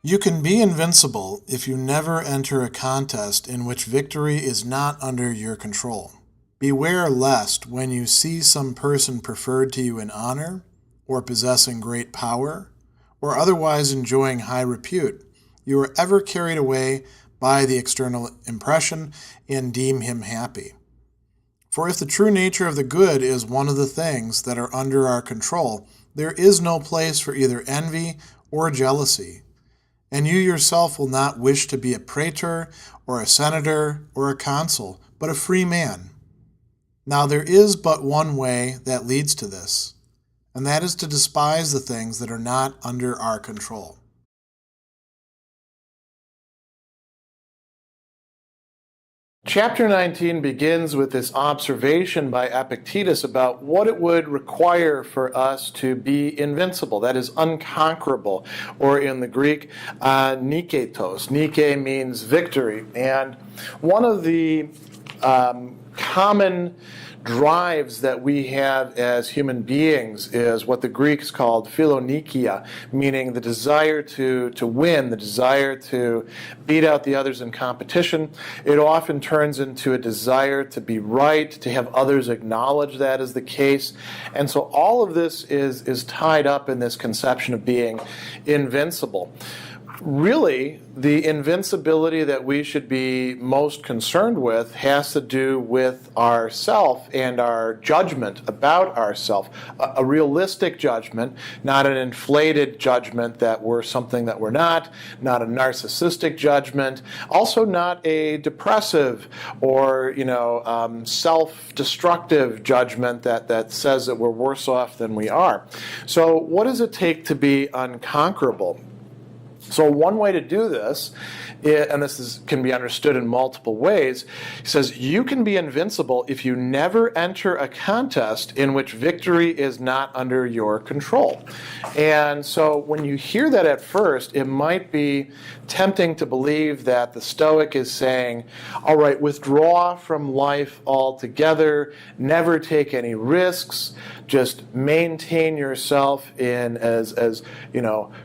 You can be invincible if you never enter a contest in which victory is not under your control. Beware lest, when you see some person preferred to you in honor, or possessing great power, or otherwise enjoying high repute, you are ever carried away by the external impression and deem him happy. For if the true nature of the good is one of the things that are under our control, there is no place for either envy or jealousy. And you yourself will not wish to be a praetor or a senator or a consul, but a free man. Now there is but one way that leads to this, and that is to despise the things that are not under our control. Chapter 19 begins with this observation by Epictetus about what it would require for us to be invincible, that is, unconquerable, or in the Greek, niketos. Nike means victory. And one of the common drives that we have as human beings is what the Greeks called philonikia, meaning the desire to win, the desire to beat out the others in competition. It often turns into a desire to be right, to have others acknowledge that is the case. And so all of this is tied up in this conception of being invincible. Really, the invincibility that we should be most concerned with has to do with ourself and our judgment about ourself. A realistic judgment, not an inflated judgment that we're something that we're not a narcissistic judgment, also not a depressive or self-destructive judgment that says that we're worse off than we are. So what does it take to be unconquerable? So one way to do this, and can be understood in multiple ways, he says you can be invincible if you never enter a contest in which victory is not under your control. And so when you hear that at first, it might be tempting to believe that the Stoic is saying, all right, withdraw from life altogether, never take any risks, just maintain yourself in as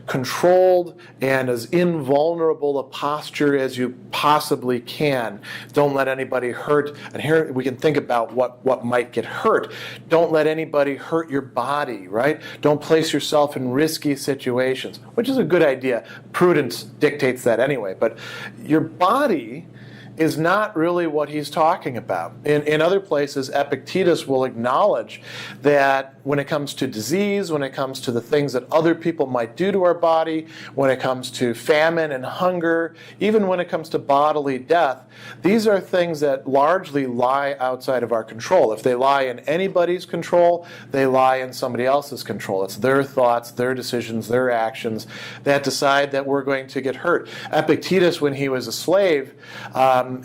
controlled and as invulnerable a posture as you possibly can. Don't let anybody hurt. And here we can think about what might get hurt. Don't let anybody hurt your body, right? Don't place yourself in risky situations, which is a good idea. Prudence dictates that anyway. But your body is not really what he's talking about. In other places, Epictetus will acknowledge that when it comes to disease, when it comes to the things that other people might do to our body, when it comes to famine and hunger, even when it comes to bodily death, these are things that largely lie outside of our control. If they lie in anybody's control, they lie in somebody else's control. It's their thoughts, their decisions, their actions that decide that we're going to get hurt. Epictetus, when he was a slave,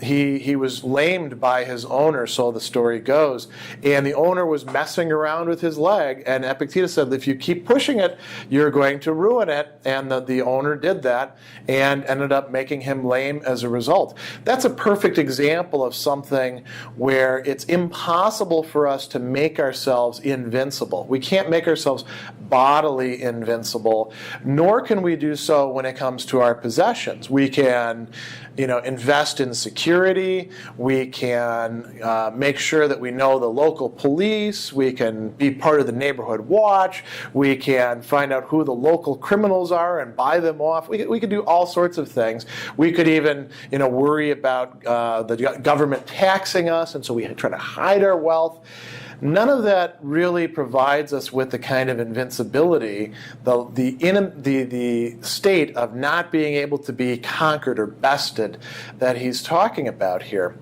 he was lamed by his owner, so the story goes. And the owner was messing around with his leg, and Epictetus said, if you keep pushing it, you're going to ruin it. And the owner did that and ended up making him lame as a result. That's a perfect example of something where it's impossible for us to make ourselves invincible. We can't make ourselves bodily invincible, nor can we do so when it comes to our possessions. We can invest in security. We can make sure that we know the local police. We can be part of the neighborhood watch. We can find out who the local criminals are and buy them off. We could do all sorts of things. We could even worry about the government taxing us, and so we try to hide our wealth. None of that really provides us with the kind of invincibility, the state of not being able to be conquered or bested that he's talking about here.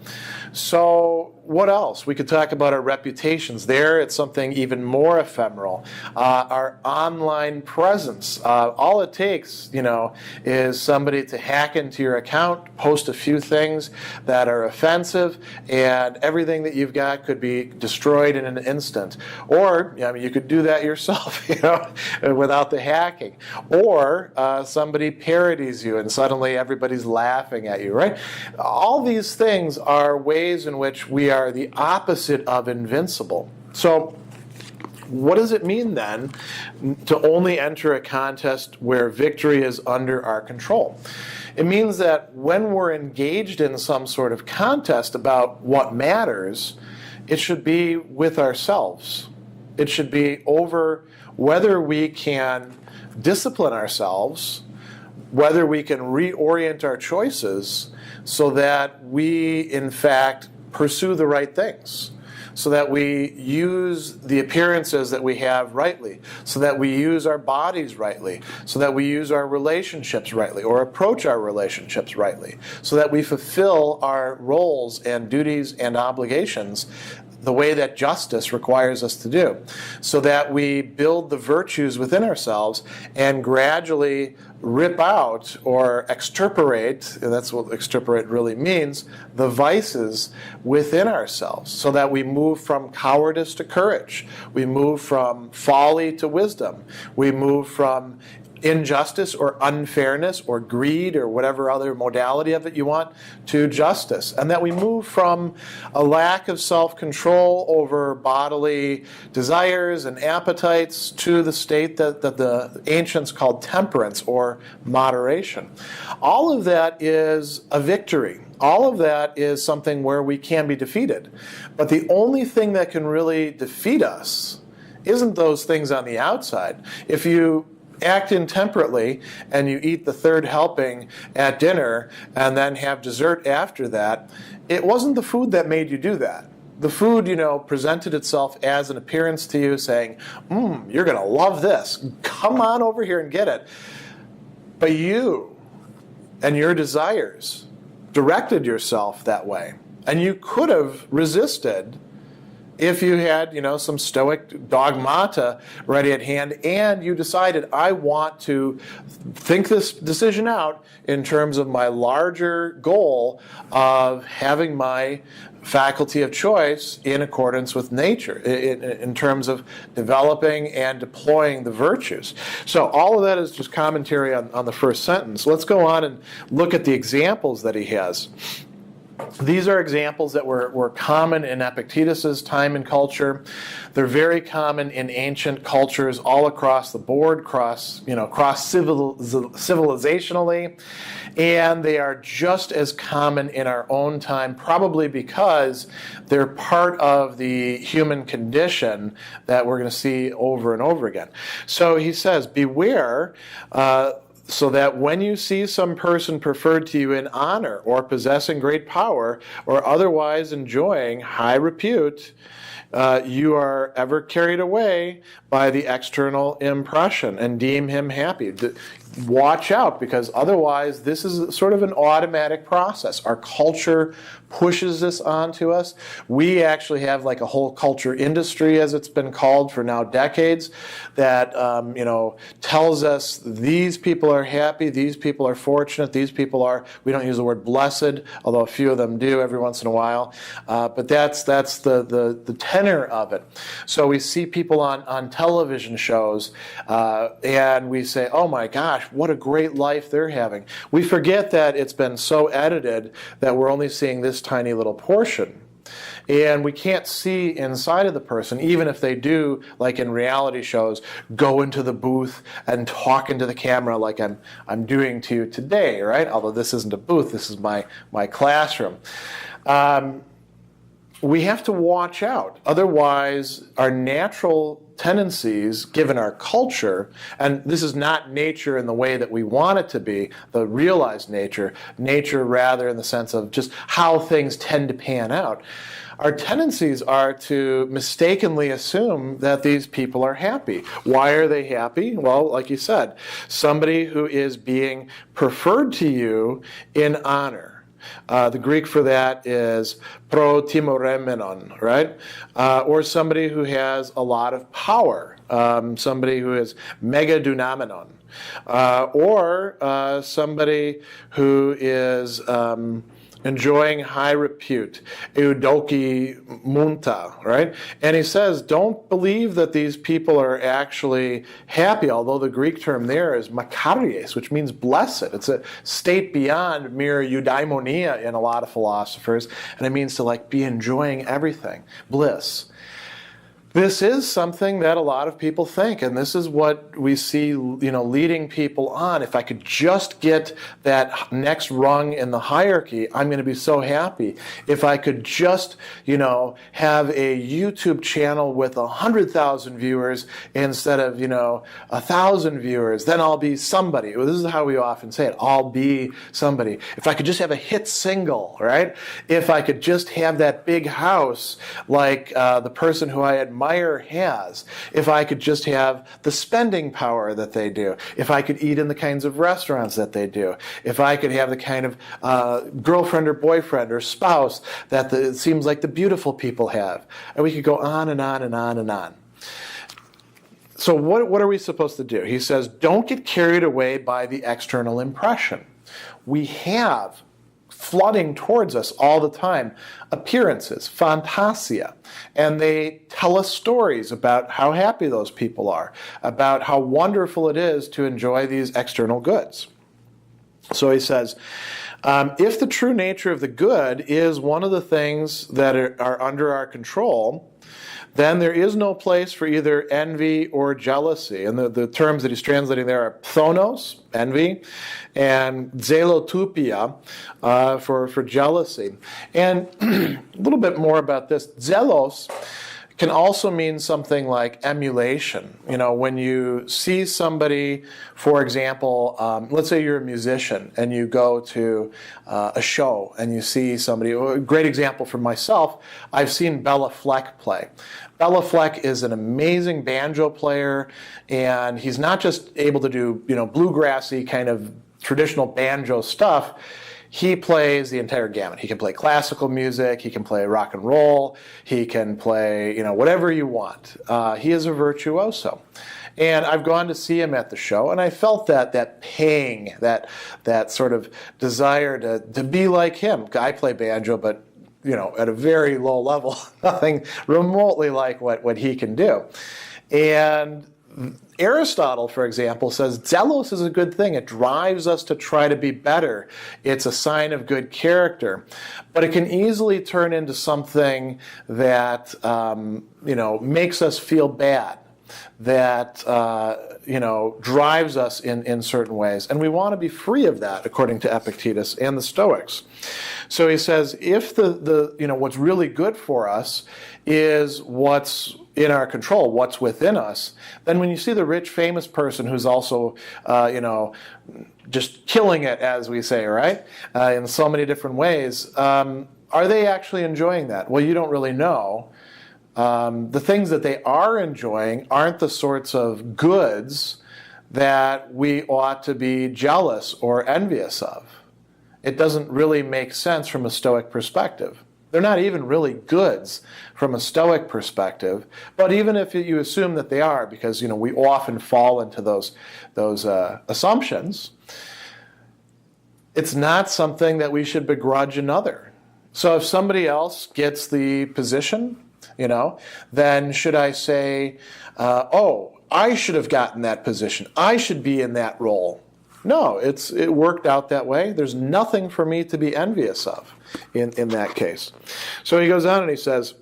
So what else? We could talk about our reputations. There, it's something even more ephemeral. Our online presence. All it takes, is somebody to hack into your account, post a few things that are offensive, and everything that you've got could be destroyed in an instant. Or, you could do that yourself, without the hacking. Or somebody parodies you, and suddenly everybody's laughing at you, right? All these things are ways in which we are the opposite of invincible. So what does it mean then to only enter a contest where victory is under our control? It means that when we're engaged in some sort of contest about what matters, it should be with ourselves. It should be over whether we can discipline ourselves, whether we can reorient our choices so that we, in fact, pursue the right things, so that we use the appearances that we have rightly, so that we use our bodies rightly, so that we use our relationships rightly, or approach our relationships rightly, so that we fulfill our roles and duties and obligations the way that justice requires us to do, so that we build the virtues within ourselves and gradually rip out or extirpate, and that's what extirpate really means, the vices within ourselves, so that we move from cowardice to courage, we move from folly to wisdom, we move from injustice or unfairness or greed or whatever other modality of it you want to justice, and that we move from a lack of self-control over bodily desires and appetites to the state that the ancients called temperance or moderation. All of that is a victory. All of that is something where we can be defeated. But the only thing that can really defeat us isn't those things on the outside. If you act intemperately and you eat the third helping at dinner and then have dessert after that, it wasn't the food that made you do that. The food, presented itself as an appearance to you saying, you're going to love this. Come on over here and get it. But you and your desires directed yourself that way. And you could have resisted if you had, some Stoic dogmata ready at hand, and you decided, I want to think this decision out in terms of my larger goal of having my faculty of choice in accordance with nature, in terms of developing and deploying the virtues. So all of that is just commentary on the first sentence. Let's go on and look at the examples that he has. These are examples that were common in Epictetus's time and culture. They're very common in ancient cultures all across the board, civilizationally, and they are just as common in our own time, probably because they're part of the human condition that we're going to see over and over again. So he says, beware, so that when you see some person preferred to you in honor or possessing great power or otherwise enjoying high repute, you are ever carried away by the external impression and deem him happy. Watch out, because otherwise this is sort of an automatic process. Our culture pushes this onto us. We actually have like a whole culture industry, as it's been called for now decades, that tells us these people are happy, these people are fortunate, these people are, we don't use the word blessed, although a few of them do every once in a while, but that's the tenor of it. So we see people on television shows and we say, oh my gosh, what a great life they're having. We forget that it's been so edited that we're only seeing this tiny little portion. And we can't see inside of the person, even if they do, like in reality shows, go into the booth and talk into the camera like I'm doing to you today, right? Although this isn't a booth, this is my classroom. We have to watch out. Otherwise, our natural tendencies, given our culture, and this is not nature in the way that we want it to be, the realized nature rather in the sense of just how things tend to pan out. Our tendencies are to mistakenly assume that these people are happy. Why are they happy? Well, like you said, somebody who is being preferred to you in honor. The Greek for that is protimoremenon, right? Or somebody who has a lot of power, somebody who is megadunamenon, or somebody who is enjoying high repute, eudoki munta, right? And he says, don't believe that these people are actually happy, although the Greek term there is makaries, which means blessed. It's a state beyond mere eudaimonia in a lot of philosophers, and it means to be enjoying everything, bliss. This is something that a lot of people think, and this is what we see, leading people on. If I could just get that next rung in the hierarchy, I'm going to be so happy. If I could just, have a YouTube channel with 100,000 viewers instead of, 1,000 viewers, then I'll be somebody. Well, this is how we often say it. I'll be somebody. If I could just have a hit single, right? If I could just have that big house like the person who I admire has, if I could just have the spending power that they do, if I could eat in the kinds of restaurants that they do, if I could have the kind of girlfriend or boyfriend or spouse that it seems like the beautiful people have. And we could go on and on and on and on. So what are we supposed to do? He says, don't get carried away by the external impression. We have flooding towards us all the time appearances, fantasia, and they tell us stories about how happy those people are, about how wonderful it is to enjoy these external goods. So he says, if the true nature of the good is one of the things that are under our control, then there is no place for either envy or jealousy. And the terms that he's translating there are phonos, envy, and zelotupia, for jealousy. And a little bit more about this. Zelos can also mean something like emulation. When you see somebody, for example, let's say you're a musician and you go to a show and you see somebody. A great example for myself, I've seen Bela Fleck play. Bela Fleck is an amazing banjo player, and he's not just able to do bluegrassy kind of traditional banjo stuff. He plays the entire gamut. He can play classical music, he can play rock and roll, he can play, whatever you want. He is a virtuoso. And I've gone to see him at the show, and I felt that pang, that sort of desire to be like him. I play banjo, but at a very low level, nothing remotely like what he can do. And Aristotle, for example, says zelos is a good thing. It drives us to try to be better. It's a sign of good character. But it can easily turn into something that, makes us feel bad, that, drives us in certain ways. And we want to be free of that, according to Epictetus and the Stoics. So he says, if what's really good for us is what's in our control, what's within us, then when you see the rich, famous person who's also, just killing it, as we say, right, in so many different ways, are they actually enjoying that? Well, you don't really know. The things that they are enjoying aren't the sorts of goods that we ought to be jealous or envious of. It doesn't really make sense from a Stoic perspective. They're not even really goods from a Stoic perspective, but even if you assume that they are, because we often fall into those assumptions, it's not something that we should begrudge another. So if somebody else gets the position, then should I say, I should have gotten that position. I should be in that role. No, it worked out that way. There's nothing for me to be envious of in that case. So he goes on and he says,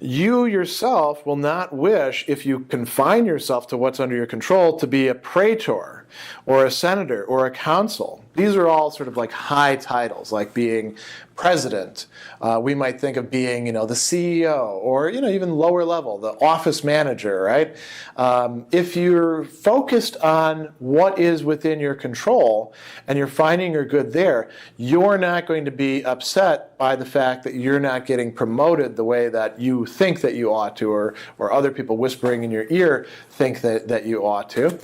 you yourself will not wish, if you confine yourself to what's under your control, to be a praetor or a senator or a consul. These are all sort of like high titles, like being president. We might think of being, the CEO, or, even lower level, the office manager, right? If you're focused on what is within your control and you're finding your good there, you're not going to be upset by the fact that you're not getting promoted the way that you think that you ought to, or other people whispering in your ear think that you ought to.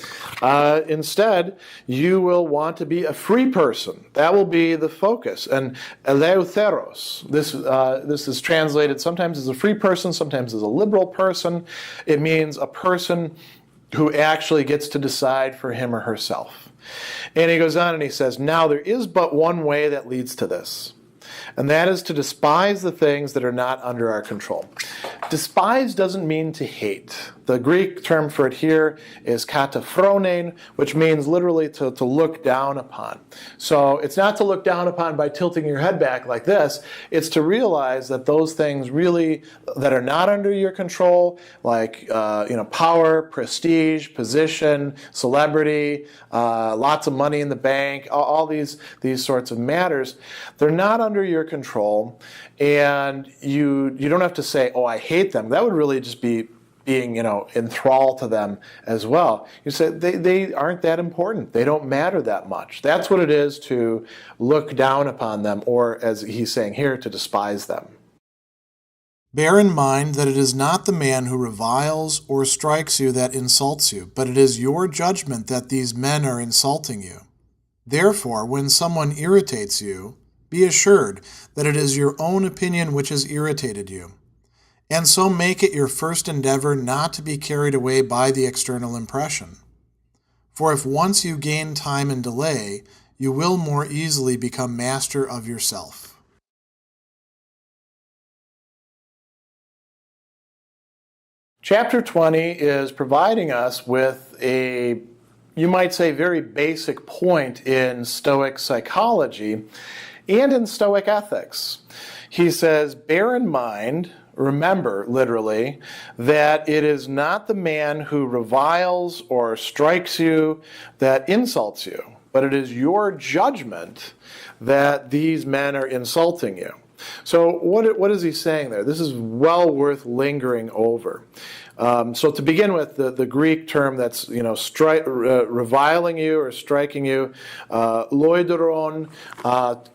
Instead, you will want to be a free person. That will be the focus. And eleutheros, this is translated sometimes as a free person, sometimes as a liberal person. It means a person who actually gets to decide for him or herself. And he goes on and he says, now there is but one way that leads to this. and that is to despise the things that are not under our control. Despise doesn't mean to hate. The Greek term for it here is kataphronein, which means literally to look down upon. So it's not to look down upon by tilting your head back like this. It's to realize that those things really that are not under your control, like power, prestige, position, celebrity, lots of money in the bank, all these sorts of matters, they're not under your control, and you don't have to say, "Oh, I hate them." That would really just be being, enthralled to them as well. You say they aren't that important. They don't matter that much. That's what it is to look down upon them, or as he's saying here, to despise them. Bear in mind that it is not the man who reviles or strikes you that insults you, but it is your judgment that these men are insulting you. Therefore, when someone irritates you, be assured that it is your own opinion which has irritated you. And so make it your first endeavor not to be carried away by the external impression. For if once you gain time and delay, you will more easily become master of yourself. Chapter 20 is providing us with a, you might say, very basic point in Stoic psychology and in Stoic ethics. He says, bear in mind, remember, literally, that it is not the man who reviles or strikes you that insults you, but it is your judgment that these men are insulting you. So what is he saying there? This is well worth lingering over. So to begin with, the Greek term that's reviling you or striking you, loideron,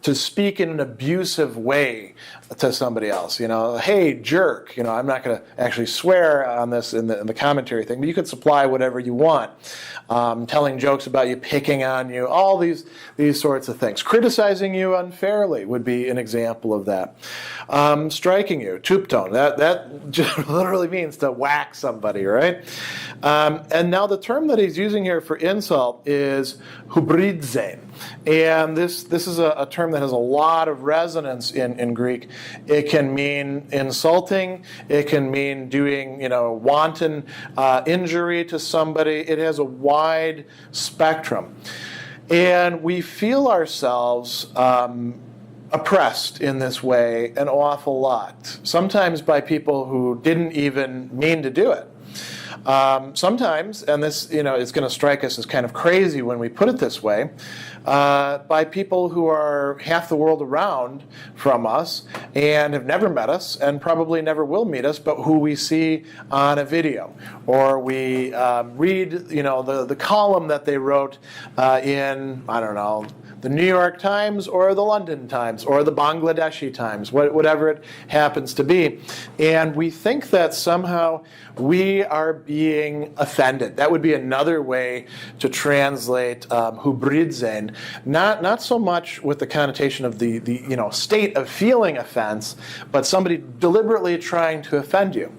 to speak in an abusive way to somebody else. Hey, jerk. I'm not going to actually swear on this in the commentary thing, but you could supply whatever you want. Telling jokes about you, picking on you, all these sorts of things. Criticizing you unfairly would be an example of that. Striking you, tupton, that literally means to whack somebody, right? And now the term that he's using here for insult is hubridzein. And this is a term that has a lot of resonance in Greek. It can mean insulting. It can mean doing, wanton injury to somebody. It has a wide spectrum. And we feel ourselves oppressed in this way an awful lot. Sometimes by people who didn't even mean to do it. Sometimes, and this is going to strike us as kind of crazy when we put it this way, by people who are half the world around from us and have never met us and probably never will meet us, but who we see on a video, or we read the column that they wrote in, I don't know, the New York Times or the London Times or the Bangladeshi Times, whatever it happens to be. And we think that somehow we are being offended. That would be another way to translate hubridzein, not so much with the connotation of the state of feeling offense, but somebody deliberately trying to offend you.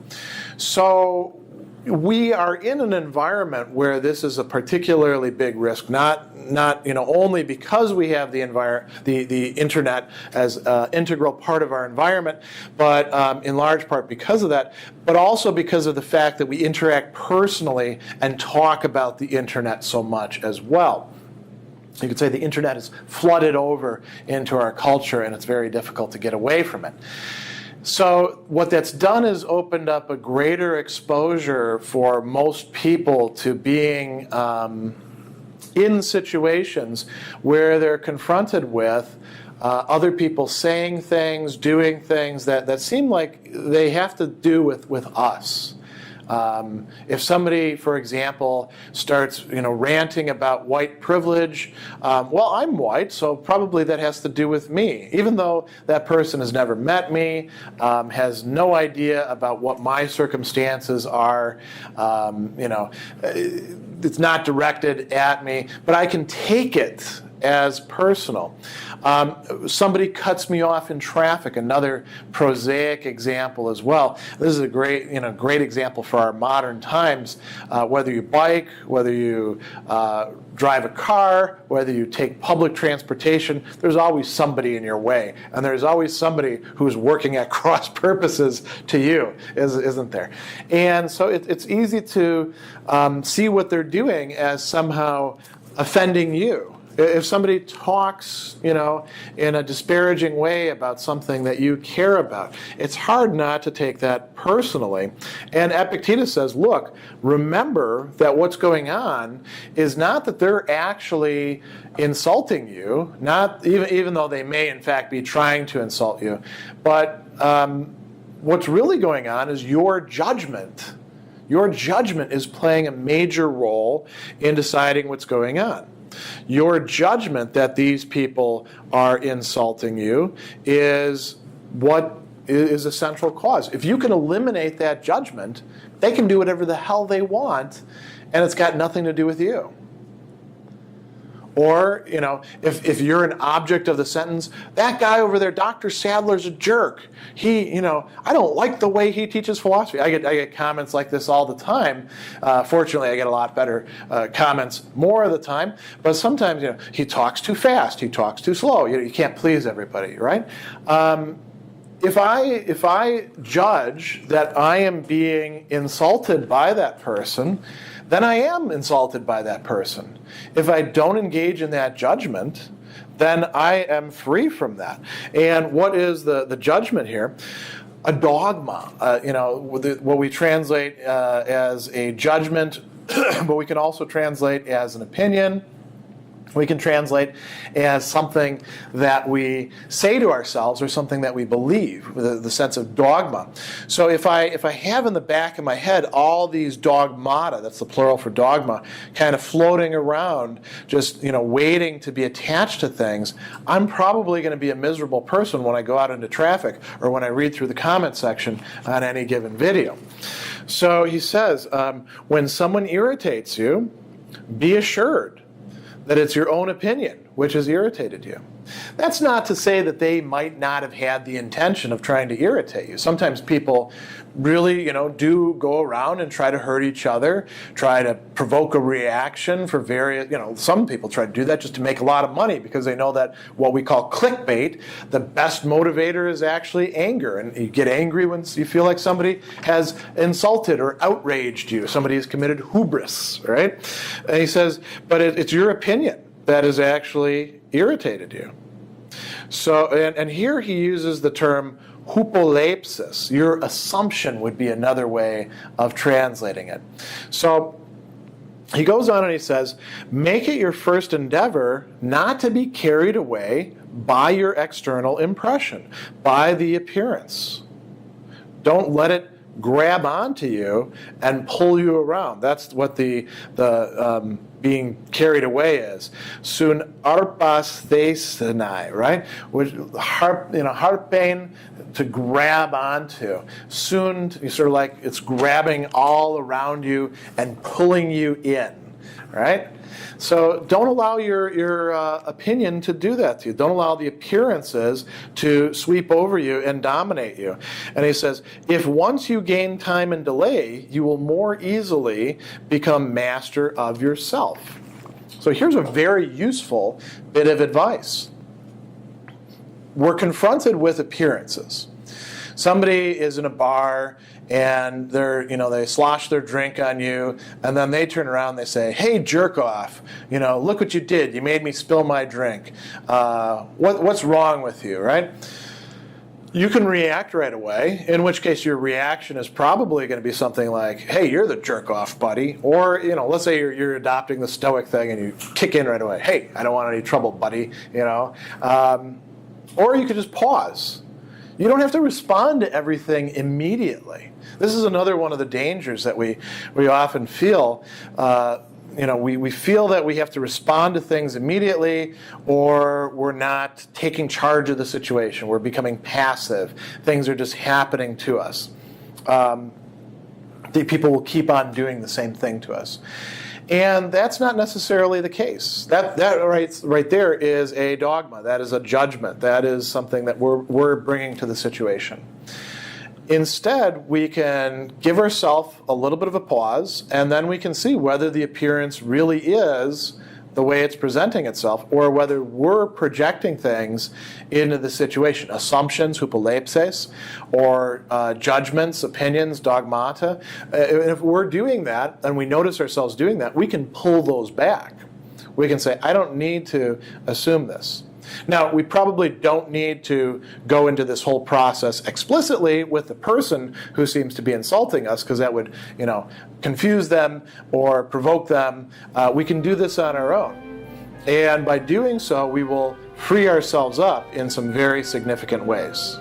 So we are in an environment where this is a particularly big risk, not only because we have the internet as an integral part of our environment, but in large part because of that, but also because of the fact that we interact personally and talk about the internet so much as well. You could say the internet is flooded over into our culture, and it's very difficult to get away from it. So what that's done is opened up a greater exposure for most people to being in situations where they're confronted with other people saying things, doing things that seem like they have to do with us. If somebody, for example, starts, ranting about white privilege, well, I'm white, so probably that has to do with me, even though that person has never met me, has no idea about what my circumstances are. It's not directed at me, but I can take it as personal. Somebody cuts me off in traffic, another prosaic example as well. This is a great example for our modern times. Whether you bike, whether you drive a car, whether you take public transportation, there's always somebody in your way. And there's always somebody who's working at cross purposes to you, isn't there? And so it's easy to see what they're doing as somehow offending you. If somebody talks, in a disparaging way about something that you care about, it's hard not to take that personally. And Epictetus says, look, remember that what's going on is not that they're actually insulting you, not even though they may in fact be trying to insult you, but what's really going on is your judgment. Your judgment is playing a major role in deciding what's going on. Your judgment that these people are insulting you is what is a central cause. If you can eliminate that judgment, they can do whatever the hell they want, and it's got nothing to do with you. Or, if you're an object of the sentence, that guy over there, Dr. Sadler's a jerk. I don't like the way he teaches philosophy. I get comments like this all the time. Fortunately, I get a lot better comments more of the time. But sometimes, he talks too fast. He talks too slow. You can't please everybody, right? If I judge that I am being insulted by that person, then I am insulted by that person. If I don't engage in that judgment, then I am free from that. And what is the judgment here? A dogma. What we translate as a judgment, but we can also translate as an opinion. We can translate as something that we say to ourselves or something that we believe, the sense of dogma. So if I have in the back of my head all these dogmata, that's the plural for dogma, kind of floating around, just waiting to be attached to things, I'm probably going to be a miserable person when I go out into traffic or when I read through the comment section on any given video. So he says, when someone irritates you, be assured that it's your own opinion which has irritated you. That's not to say that they might not have had the intention of trying to irritate you. Sometimes people really, do go around and try to hurt each other, try to provoke a reaction for various, some people try to do that just to make a lot of money because they know that what we call clickbait, the best motivator is actually anger. And you get angry when you feel like somebody has insulted or outraged you. Somebody has committed hubris, right? And he says, but it's your opinion that has actually irritated you. So, and here he uses the term hypolepsis. Your assumption would be another way of translating it. So he goes on and he says, make it your first endeavor not to be carried away by your external impression, by the appearance. Don't let it grab onto you and pull you around. That's what the being carried away is. Sun arpas thesenai, right? Which harpain, to grab onto. Soon, sort of like it's grabbing all around you and pulling you in, right? So don't allow your opinion to do that to you. Don't allow the appearances to sweep over you and dominate you. And he says, if once you gain time and delay, you will more easily become master of yourself. So here's a very useful bit of advice. We're confronted with appearances. Somebody is in a bar and they slosh their drink on you, and then they turn around and they say, hey, jerk off, look what you did. You made me spill my drink. What's wrong with you, right? You can react right away, in which case your reaction is probably going to be something like, hey, you're the jerk off, buddy. Or, let's say you're adopting the Stoic thing and you kick in right away. Hey, I don't want any trouble, buddy, Or you could just pause. You don't have to respond to everything immediately. This is another one of the dangers that we often feel. We feel that we have to respond to things immediately, or we're not taking charge of the situation. We're becoming passive. Things are just happening to us. The people will keep on doing the same thing to us. And that's not necessarily the case. That right there is a dogma. That is a judgment. That is something that we're bringing to the situation. Instead, we can give ourselves a little bit of a pause, and then we can see whether the appearance really is the way it's presenting itself, or whether we're projecting things into the situation. Assumptions, hypolepses, or judgments, opinions, dogmata. And if we're doing that, and we notice ourselves doing that, we can pull those back. We can say, I don't need to assume this. Now, we probably don't need to go into this whole process explicitly with the person who seems to be insulting us, because that would, confuse them or provoke them. We can do this on our own. And by doing so, we will free ourselves up in some very significant ways.